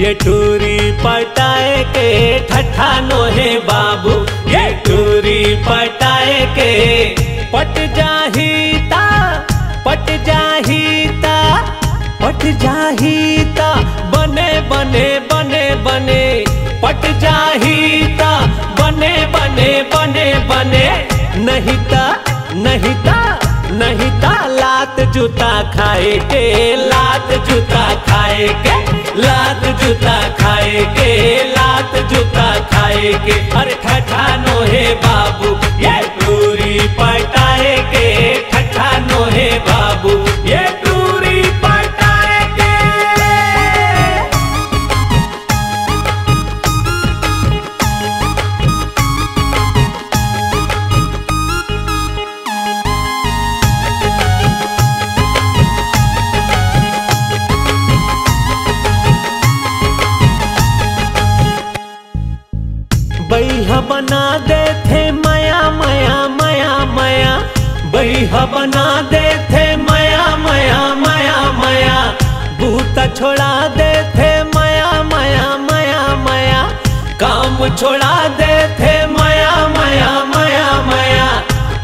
ये टूरी पटाए के ठट्ठा नोहे बाबू, ये टूरी पटाए के पट जाहीता पट जाहीता पट जाहीता बने बने बने बने पट जाहीता बने बने बने बने नहींता नहींता नहींता लात जूता खाए के लात जूता खाए के लात जूता खाए के लात जूता खाए के। अरे ठट्ठा नोहे बाबू ये टूरी पटाए के ठट्ठा नोहे बाबू ये टूरी पटाए के। बैहा बना दे थे माया माया माया माया, बैहा बना दे थे माया माया माया माया, बूता छोड़ा दे थे माया माया माया माया, काम छोड़ा दे थे माया माया माया माया।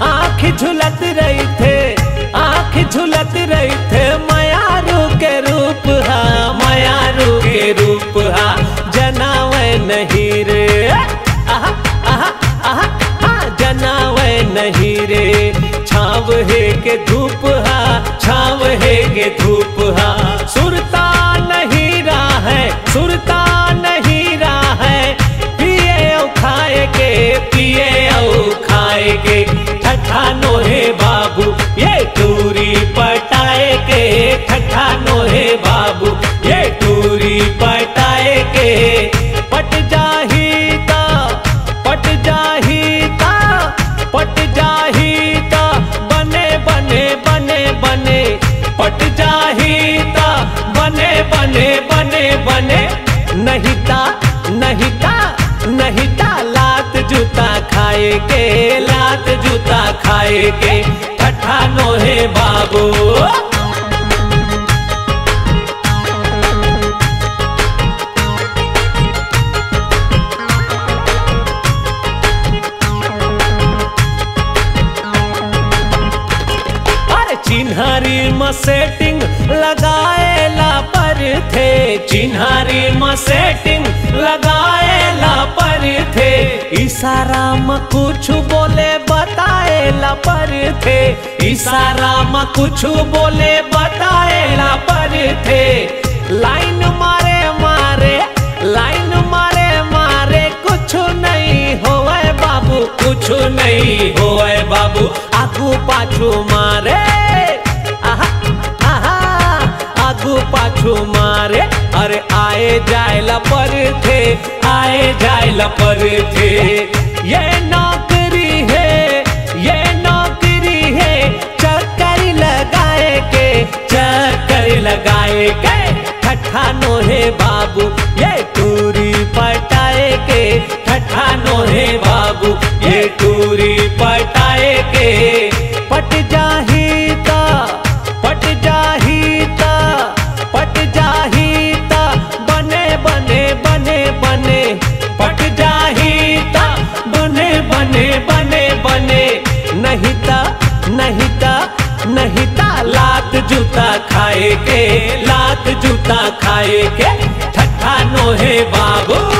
आँख झुलत रही थे आँख झुलत रही थे मायारू के रूप हा मायारू के रूप हा जनावे नहीं रे जनावे नहीं रे छाव है के धूप हा छाव है के धूप हा। सुरता नहीं रहा है सुरता नहीं रहा है पिए औ खाए के पिए औ खाए के। ठट्ठा नोहे बाबू ये टूरी पटाए के ठट्ठा नोहे बाबू ये टूरी पटाए के पट जाहीता पट जाहीता पट जाहीता बने बने बने बने पट जाहीता बने बने बने बने नहींता नहींता नहींता लात जूता खाए के लात जूता खाए के ठट्ठा नोहे बाबू। चिन्हारी में सेटिंग लगाएला पर थे चिन्हारी में सेटिंग लगाएला पर थे इशारा में कुछ बोले बताएला पर थे इशारा में कुछ बोले बताएला पर थे। लाइन मारे मारे लाइन मारे मारे कुछ नहीं होए बाबू कुछ नहीं होए बाबू आगू पाछू मारे आगू पाछू मारे। अरे आए जायला पर थे आए जायला पर थे ये नौकरी है ये नौकरी है चक्कर लगाए के चक्कर लगाए के। ठट्ठा नोहे बाबू ये टूरी पटाए के ठट्ठा नोहे बाबू ये टूरी पटाए के पट जाहीता पट जाहीता पट जाहीता बने बने बने बने पट जाहीता बने बने बने बने नहींता नहींता नहींता लात जूता खाए के लात जूता खाए के ठट्ठा नोहे बाबू।